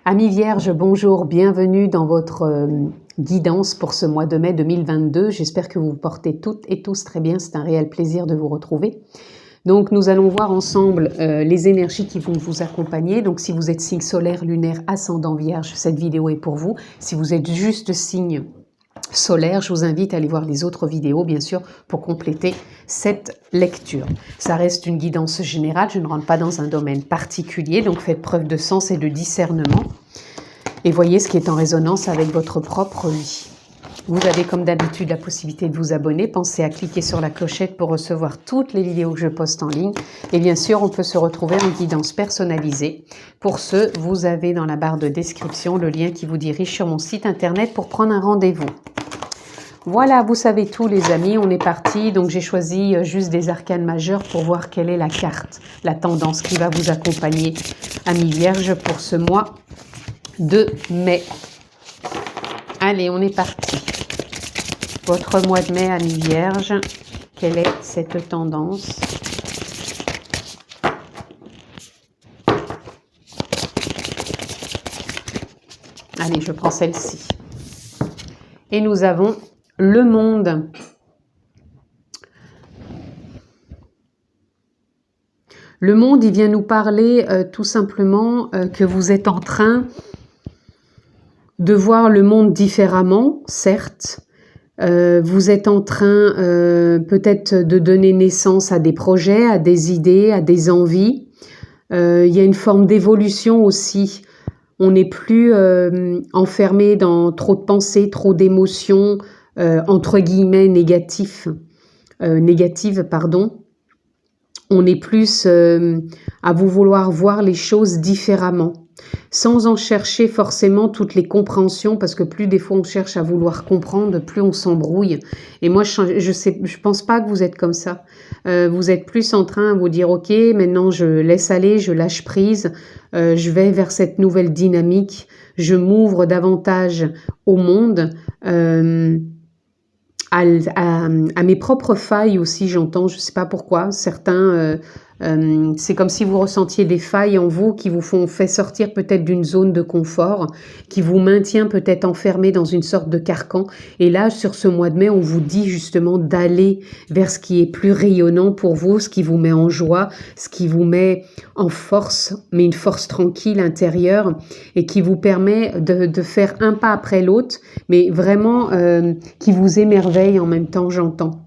Amis Vierges, bonjour, bienvenue dans votre guidance pour ce mois de mai 2022. J'espère que vous vous portez toutes et tous très bien, c'est un réel plaisir de vous retrouver. Donc nous allons voir ensemble les énergies qui vont vous accompagner. Donc si vous êtes signe solaire, lunaire, ascendant Vierge, cette vidéo est pour vous. Si vous êtes juste signe solaire, je vous invite à aller voir les autres vidéos, bien sûr, pour compléter cette lecture. Ça reste une guidance générale, je ne rentre pas dans un domaine particulier, donc faites preuve de sens et de discernement et voyez ce qui est en résonance avec votre propre vie. Vous avez comme d'habitude la possibilité de vous abonner, pensez à cliquer sur la clochette pour recevoir toutes les vidéos que je poste en ligne et bien sûr on peut se retrouver en guidance personnalisée. Pour ce, vous avez dans la barre de description le lien qui vous dirige sur mon site internet pour prendre un rendez-vous. Voilà, vous savez tout les amis, on est parti. Donc j'ai choisi juste des arcanes majeures pour voir quelle est la carte, la tendance qui va vous accompagner, amis Vierges, pour ce mois de mai. Allez, on est parti. Votre mois de mai, amis Vierges, quelle est cette tendance? Allez, je prends celle-ci. Et nous avons le monde. Le monde, il vient nous parler tout simplement que vous êtes en train de voir le monde différemment, certes. Vous êtes en train peut-être de donner naissance à des projets, à des idées, à des envies. Il y a une forme d'évolution aussi. On n'est plus enfermé dans trop de pensées, trop d'émotions, entre guillemets négatives, pardon. On est plus à vous vouloir voir les choses différemment, sans en chercher forcément toutes les compréhensions, parce que plus des fois on cherche à vouloir comprendre, plus on s'embrouille. Et moi, je pense pas que vous êtes comme ça. Vous êtes plus en train de vous dire, ok, maintenant je laisse aller, je lâche prise, je vais vers cette nouvelle dynamique, je m'ouvre davantage au monde, à mes propres failles aussi, j'entends, je ne sais pas pourquoi, certains, c'est comme si vous ressentiez des failles en vous qui vous fait sortir peut-être d'une zone de confort, qui vous maintient peut-être enfermé dans une sorte de carcan. Et là, sur ce mois de mai, on vous dit justement d'aller vers ce qui est plus rayonnant pour vous, ce qui vous met en joie, ce qui vous met en force, mais une force tranquille intérieure et qui vous permet de faire un pas après l'autre, mais vraiment qui vous émerveille en même temps, j'entends.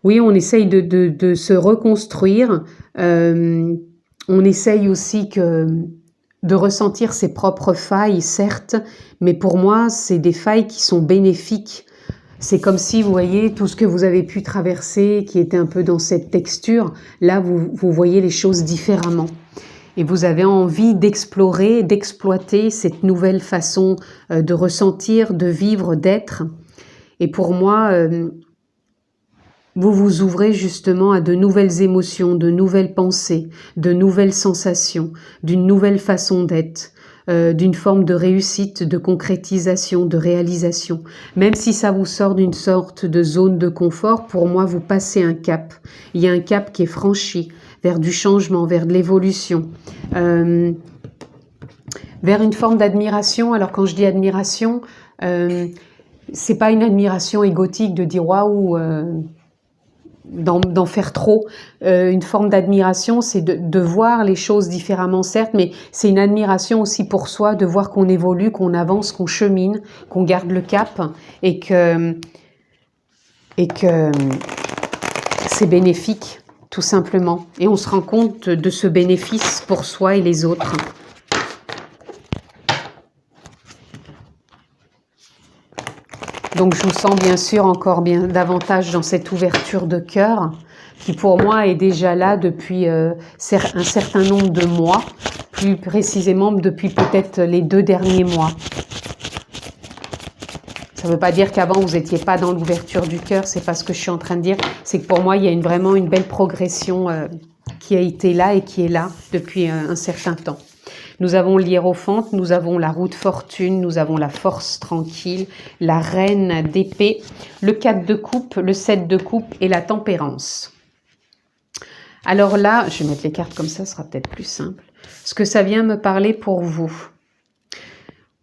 Oui, on essaye de se reconstruire. On essaye aussi de ressentir ses propres failles, certes, mais pour moi, c'est des failles qui sont bénéfiques. C'est comme si, vous voyez, tout ce que vous avez pu traverser, qui était un peu dans cette texture, là, vous voyez les choses différemment. Et vous avez envie d'explorer, d'exploiter cette nouvelle façon de ressentir, de vivre, d'être. Et pour moi, vous vous ouvrez justement à de nouvelles émotions, de nouvelles pensées, de nouvelles sensations, d'une nouvelle façon d'être, d'une forme de réussite, de concrétisation, de réalisation. Même si ça vous sort d'une sorte de zone de confort, pour moi, vous passez un cap. Il y a un cap qui est franchi vers du changement, vers de l'évolution, vers une forme d'admiration. Alors quand je dis admiration, c'est pas une admiration égotique de dire waouh, d'en faire trop. Une forme d'admiration, c'est de voir les choses différemment, certes, mais c'est une admiration aussi pour soi, de voir qu'on évolue, qu'on avance, qu'on chemine, qu'on garde le cap et que c'est bénéfique, tout simplement. Et on se rend compte de ce bénéfice pour soi et les autres. Donc je vous sens bien sûr encore bien davantage dans cette ouverture de cœur qui pour moi est déjà là depuis un certain nombre de mois, plus précisément depuis peut-être les 2 derniers mois. Ça ne veut pas dire qu'avant vous n'étiez pas dans l'ouverture du cœur, c'est pas ce que je suis en train de dire, c'est que pour moi il y a vraiment une belle progression qui a été là et qui est là depuis un certain temps. Nous avons l'hiérophante, nous avons la roue de fortune, nous avons la force tranquille, la reine d'épée, le 4 de coupe, le 7 de coupe et la tempérance. Alors là, je vais mettre les cartes comme ça sera peut-être plus simple. Ce que ça vient me parler pour vous.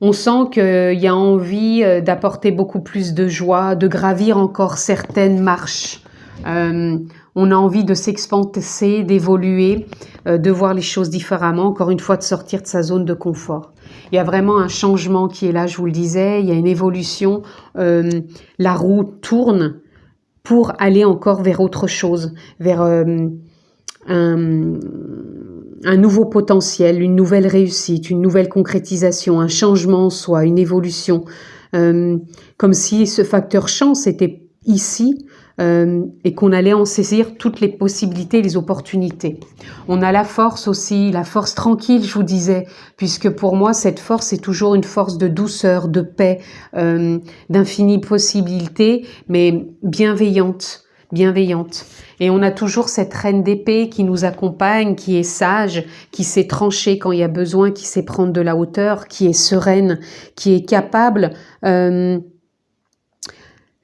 On sent qu'il y a envie d'apporter beaucoup plus de joie, de gravir encore certaines marches. On a envie de s'expanser, d'évoluer, de voir les choses différemment, encore une fois de sortir de sa zone de confort. Il y a vraiment un changement qui est là, je vous le disais, il y a une évolution, la roue tourne pour aller encore vers autre chose, vers un nouveau potentiel, une nouvelle réussite, une nouvelle concrétisation, un changement en soi, une évolution, comme si ce facteur chance était ici et qu'on allait en saisir toutes les possibilités, les opportunités. On a la force aussi, la force tranquille, je vous disais, puisque pour moi, cette force est toujours une force de douceur, de paix, d'infinies possibilités, mais bienveillante. Et on a toujours cette reine d'épée qui nous accompagne, qui est sage, qui sait trancher quand il y a besoin, qui sait prendre de la hauteur, qui est sereine, qui est capable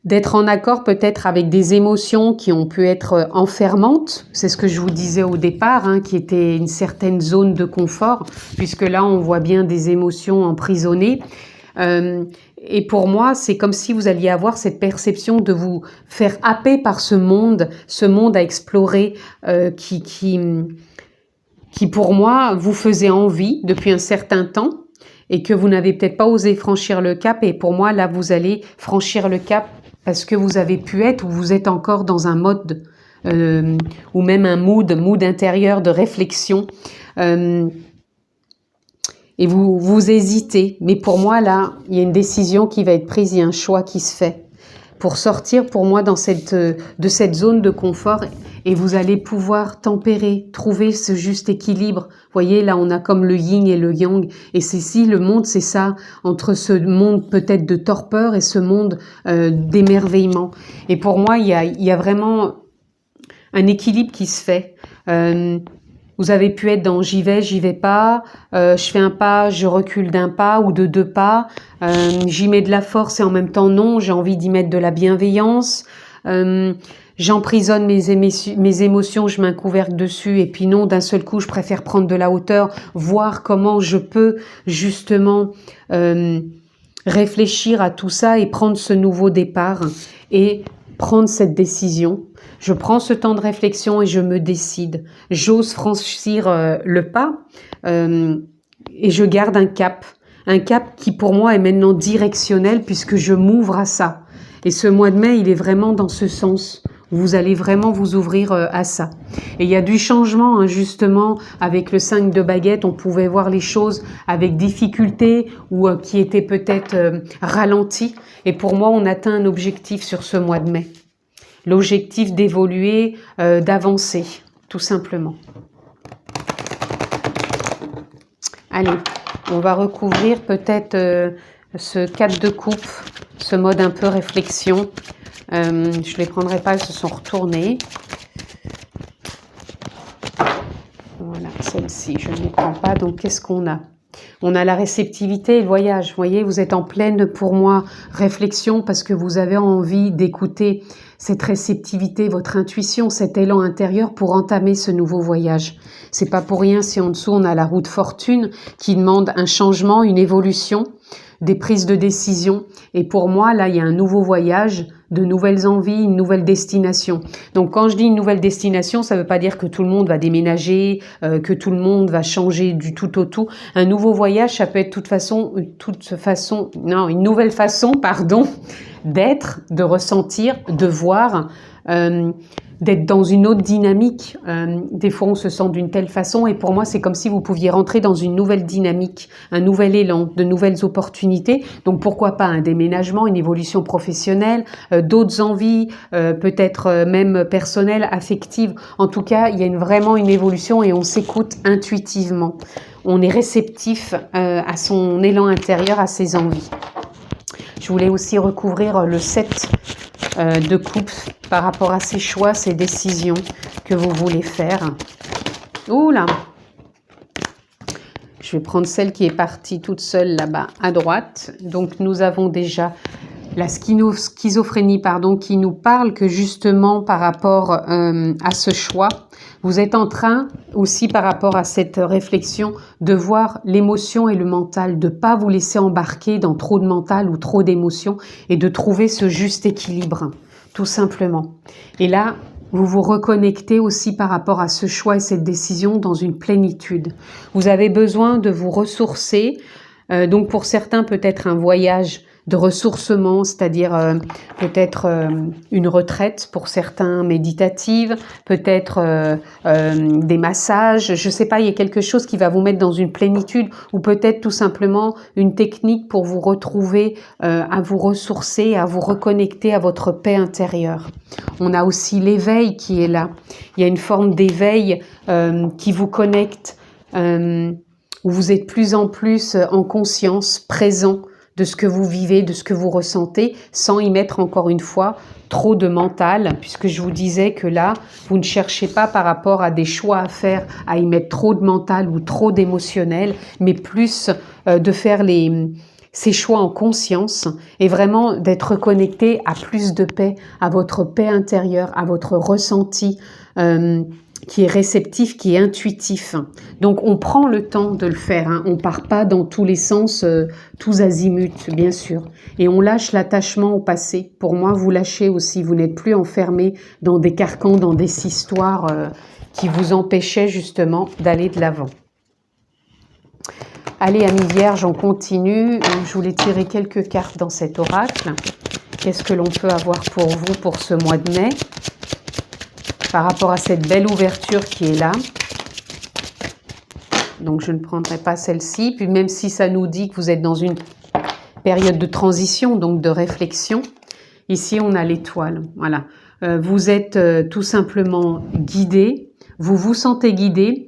d'être en accord peut-être avec des émotions qui ont pu être enfermantes. C'est ce que je vous disais au départ, qui était une certaine zone de confort, puisque là on voit bien des émotions emprisonnées. Et pour moi, c'est comme si vous alliez avoir cette perception de vous faire happer par ce monde à explorer qui pour moi vous faisait envie depuis un certain temps et que vous n'avez peut-être pas osé franchir le cap. Et pour moi, là, vous allez franchir le cap parce que vous avez pu être ou vous êtes encore dans un mode ou même un mood intérieur de réflexion. Et vous hésitez. Mais pour moi, là, il y a une décision qui va être prise, il y a un choix qui se fait pour sortir, pour moi, de cette zone de confort. Et vous allez pouvoir tempérer, trouver ce juste équilibre. Vous voyez, là, on a comme le yin et le yang. Et c'est si le monde, c'est ça, entre ce monde peut-être de torpeur et ce monde d'émerveillement. Et pour moi, il y a vraiment un équilibre qui se fait. Vous avez pu être dans j'y vais pas, je fais un pas, je recule d'un pas ou de 2 pas, j'y mets de la force et en même temps non, j'ai envie d'y mettre de la bienveillance, j'emprisonne mes émotions, je mets un couvercle dessus et puis non, d'un seul coup, je préfère prendre de la hauteur, voir comment je peux justement réfléchir à tout ça et prendre ce nouveau départ et prendre cette décision. Je prends ce temps de réflexion et je me décide. J'ose franchir le pas et je garde un cap qui pour moi est maintenant directionnel puisque je m'ouvre à ça. Et ce mois de mai, il est vraiment dans ce sens. Vous allez vraiment vous ouvrir à ça. Et il y a du changement, justement, avec le 5 de baguette, on pouvait voir les choses avec difficulté ou qui étaient peut-être ralenties. Et pour moi, on atteint un objectif sur ce mois de mai. L'objectif d'évoluer, d'avancer, tout simplement. Allez, on va recouvrir peut-être ce 4 de coupe, ce mode un peu réflexion. Je ne les prendrai pas, elles se sont retournées. Voilà, celle-ci, je ne les prends pas. Donc, qu'est-ce qu'on a ? On a la réceptivité et le voyage. Vous voyez, vous êtes en pleine, pour moi, réflexion parce que vous avez envie d'écouter cette réceptivité, votre intuition, cet élan intérieur pour entamer ce nouveau voyage. C'est pas pour rien si en dessous on a la roue de fortune qui demande un changement, une évolution, des prises de décision. Et pour moi, là, il y a un nouveau voyage, de nouvelles envies, une nouvelle destination. Donc, quand je dis une nouvelle destination, ça ne veut pas dire que tout le monde va déménager, que tout le monde va changer du tout au tout. Un nouveau voyage, ça peut être une nouvelle façon, d'être, de ressentir, de voir, d'être dans une autre dynamique. Des fois, on se sent d'une telle façon et pour moi, c'est comme si vous pouviez rentrer dans une nouvelle dynamique, un nouvel élan, de nouvelles opportunités. Donc, pourquoi pas un déménagement, une évolution professionnelle, d'autres envies, peut-être même personnelles, affectives. En tout cas, il y a vraiment une évolution et on s'écoute intuitivement. On est réceptif à son élan intérieur, à ses envies. Je voulais aussi recouvrir le 7 de coupe par rapport à ces choix, ces décisions que vous voulez faire. Ouh là! Je vais prendre celle qui est partie toute seule là-bas à droite. Donc nous avons déjà la schizophrénie qui nous parle que justement par rapport à ce choix, Vous êtes en train aussi par rapport à cette réflexion de voir l'émotion et le mental, de ne pas vous laisser embarquer dans trop de mental ou trop d'émotions et de trouver ce juste équilibre, tout simplement. Et là, vous vous reconnectez aussi par rapport à ce choix et cette décision dans une plénitude. Vous avez besoin de vous ressourcer, donc pour certains peut-être un voyage de ressourcement, c'est-à-dire peut-être une retraite pour certains méditative, peut-être des massages, je ne sais pas, il y a quelque chose qui va vous mettre dans une plénitude ou peut-être tout simplement une technique pour vous retrouver, à vous ressourcer, à vous reconnecter à votre paix intérieure. On a aussi l'éveil qui est là. Il y a une forme d'éveil qui vous connecte, où vous êtes plus en plus en conscience, présent, de ce que vous vivez, de ce que vous ressentez, sans y mettre encore une fois trop de mental, puisque je vous disais que là, vous ne cherchez pas par rapport à des choix à faire, à y mettre trop de mental ou trop d'émotionnel, mais plus de faire ces choix en conscience et vraiment d'être connecté à plus de paix, à votre paix intérieure, à votre ressenti, qui est réceptif, qui est intuitif. Donc on prend le temps de le faire, hein. On part pas dans tous les sens, tous azimuts, bien sûr. Et on lâche l'attachement au passé. Pour moi, vous lâchez aussi, vous n'êtes plus enfermé dans des carcans, dans des histoires qui vous empêchaient justement d'aller de l'avant. Allez, amis vierges, on continue. Je voulais tirer quelques cartes dans cet oracle. Qu'est-ce que l'on peut avoir pour vous pour ce mois de mai ? Par rapport à cette belle ouverture qui est là. Donc je ne prendrai pas celle-ci. Puis même si ça nous dit que vous êtes dans une période de transition, donc de réflexion, ici on a l'étoile. Voilà. Vous êtes tout simplement guidé. Vous vous sentez guidé.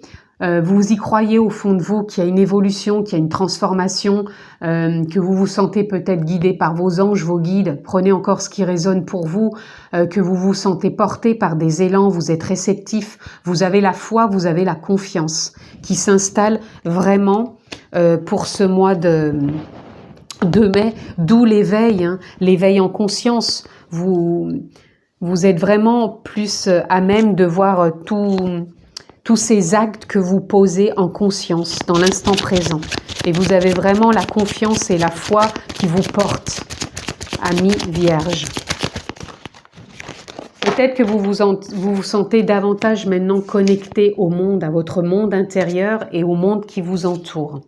Vous y croyez au fond de vous qu'il y a une évolution, qu'il y a une transformation, que vous vous sentez peut-être guidé par vos anges, vos guides. Prenez encore ce qui résonne pour vous, que vous vous sentez porté par des élans, vous êtes réceptif, vous avez la foi, vous avez la confiance qui s'installe vraiment pour ce mois de mai, d'où l'éveil, hein, l'éveil en conscience. Vous êtes vraiment plus à même de voir tous ces actes que vous posez en conscience, dans l'instant présent. Et vous avez vraiment la confiance et la foi qui vous portent, amis vierges. Peut-être que vous vous sentez davantage maintenant connecté au monde, à votre monde intérieur et au monde qui vous entoure.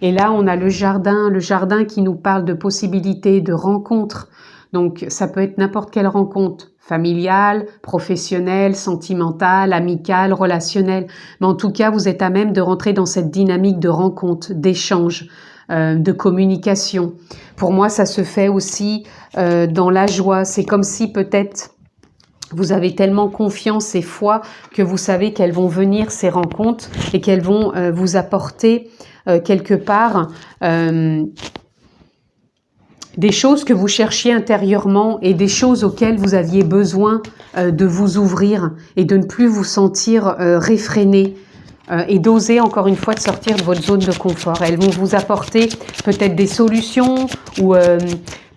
Et là, on a le jardin qui nous parle de possibilités, de rencontres. Donc, ça peut être n'importe quelle rencontre, familiale, professionnelle, sentimentale, amicale, relationnelle. Mais en tout cas, vous êtes à même de rentrer dans cette dynamique de rencontre, d'échange, de communication. Pour moi, ça se fait aussi dans la joie. C'est comme si peut-être vous avez tellement confiance et foi que vous savez qu'elles vont venir, ces rencontres, et qu'elles vont vous apporter quelque part des choses que vous cherchiez intérieurement et des choses auxquelles vous aviez besoin de vous ouvrir et de ne plus vous sentir réfréné et d'oser encore une fois de sortir de votre zone de confort. Elles vont vous apporter peut-être des solutions ou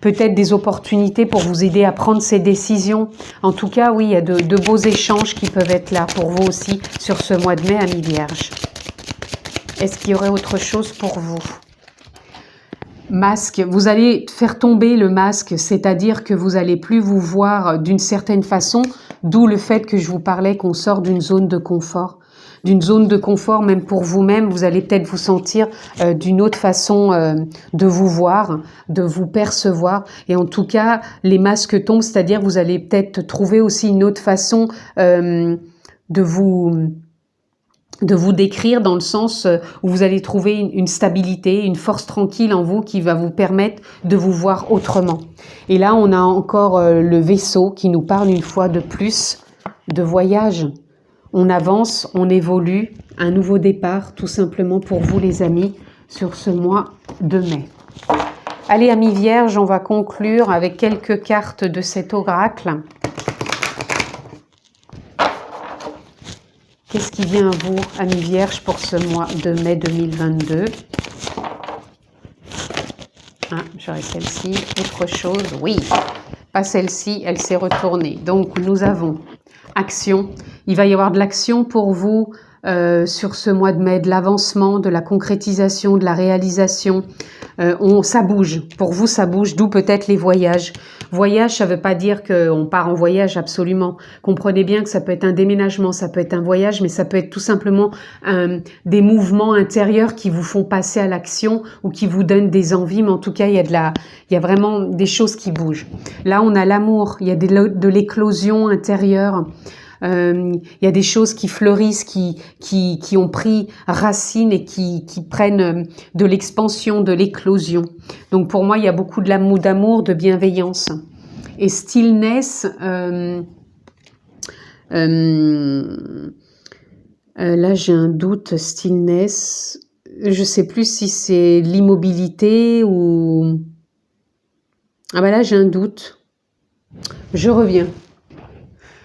peut-être des opportunités pour vous aider à prendre ces décisions. En tout cas, oui, il y a de beaux échanges qui peuvent être là pour vous aussi sur ce mois de mai, amis vierges. Est-ce qu'il y aurait autre chose pour vous ? Masque, vous allez faire tomber le masque, c'est-à-dire que vous allez plus vous voir d'une certaine façon, d'où le fait que je vous parlais qu'on sort d'une zone de confort. D'une zone de confort, même pour vous-même, vous allez peut-être vous sentir d'une autre façon de vous voir, de vous percevoir. Et en tout cas, les masques tombent, c'est-à-dire vous allez peut-être trouver aussi une autre façon de vous décrire, dans le sens où vous allez trouver une stabilité, une force tranquille en vous qui va vous permettre de vous voir autrement. Et là, on a encore le vaisseau qui nous parle une fois de plus de voyage. On avance, on évolue, un nouveau départ tout simplement pour vous les amis sur ce mois de mai. Allez, amis vierges, on va conclure avec quelques cartes de cet oracle. Qu'est-ce qui vient à vous, amis vierges, pour ce mois de mai 2022 ? Ah, j'aurais celle-ci. Autre chose ? Oui, pas celle-ci, elle s'est retournée. Donc, nous avons action. Il va y avoir de l'action pour vous sur ce mois de mai, de l'avancement, de la concrétisation, de la réalisation. Ça bouge. Pour vous, ça bouge, d'où peut-être les voyages. Voyage, ça ne veut pas dire qu'on part en voyage, absolument. Comprenez bien que ça peut être un déménagement, ça peut être un voyage, mais ça peut être tout simplement des mouvements intérieurs qui vous font passer à l'action ou qui vous donnent des envies. Mais en tout cas, il y a vraiment des choses qui bougent. Là, on a l'amour, il y a de l'éclosion intérieure. Il y a des choses qui fleurissent, qui ont pris racine et qui prennent de l'expansion, de l'éclosion. Donc pour moi, il y a beaucoup de l'amour, d'amour, de bienveillance. Et stillness, là j'ai un doute, stillness, je sais plus si c'est l'immobilité ou... Ah ben là j'ai un doute, je reviens.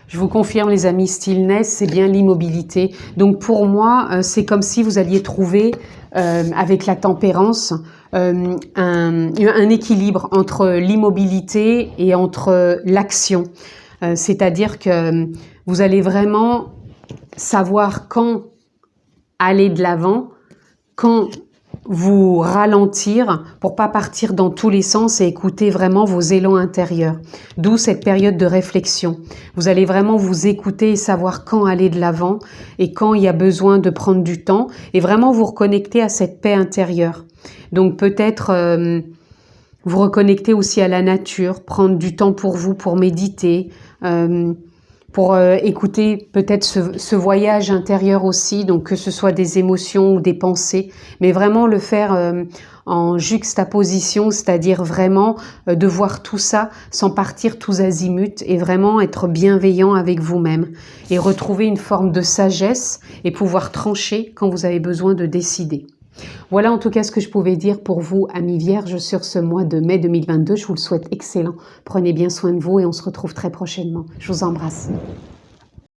Je vous confirme les amis, stillness, c'est bien l'immobilité. Donc pour moi, c'est comme si vous alliez trouver, avec la tempérance, un équilibre entre l'immobilité et entre l'action. C'est-à-dire que vous allez vraiment savoir quand aller de l'avant, quand vous ralentir pour pas partir dans tous les sens et écouter vraiment vos élans intérieurs. D'où cette période de réflexion. Vous allez vraiment vous écouter et savoir quand aller de l'avant et quand il y a besoin de prendre du temps et vraiment vous reconnecter à cette paix intérieure. Donc peut-être vous reconnecter aussi à la nature, prendre du temps pour vous, pour méditer, pour écouter peut-être ce voyage intérieur aussi, donc que ce soit des émotions ou des pensées, mais vraiment le faire en juxtaposition, c'est-à-dire vraiment de voir tout ça sans partir tous azimuts et vraiment être bienveillant avec vous-même et retrouver une forme de sagesse et pouvoir trancher quand vous avez besoin de décider. Voilà en tout cas ce que je pouvais dire pour vous, amis vierges, sur ce mois de mai 2022. Je vous le souhaite excellent. Prenez bien soin de vous et on se retrouve très prochainement. Je vous embrasse.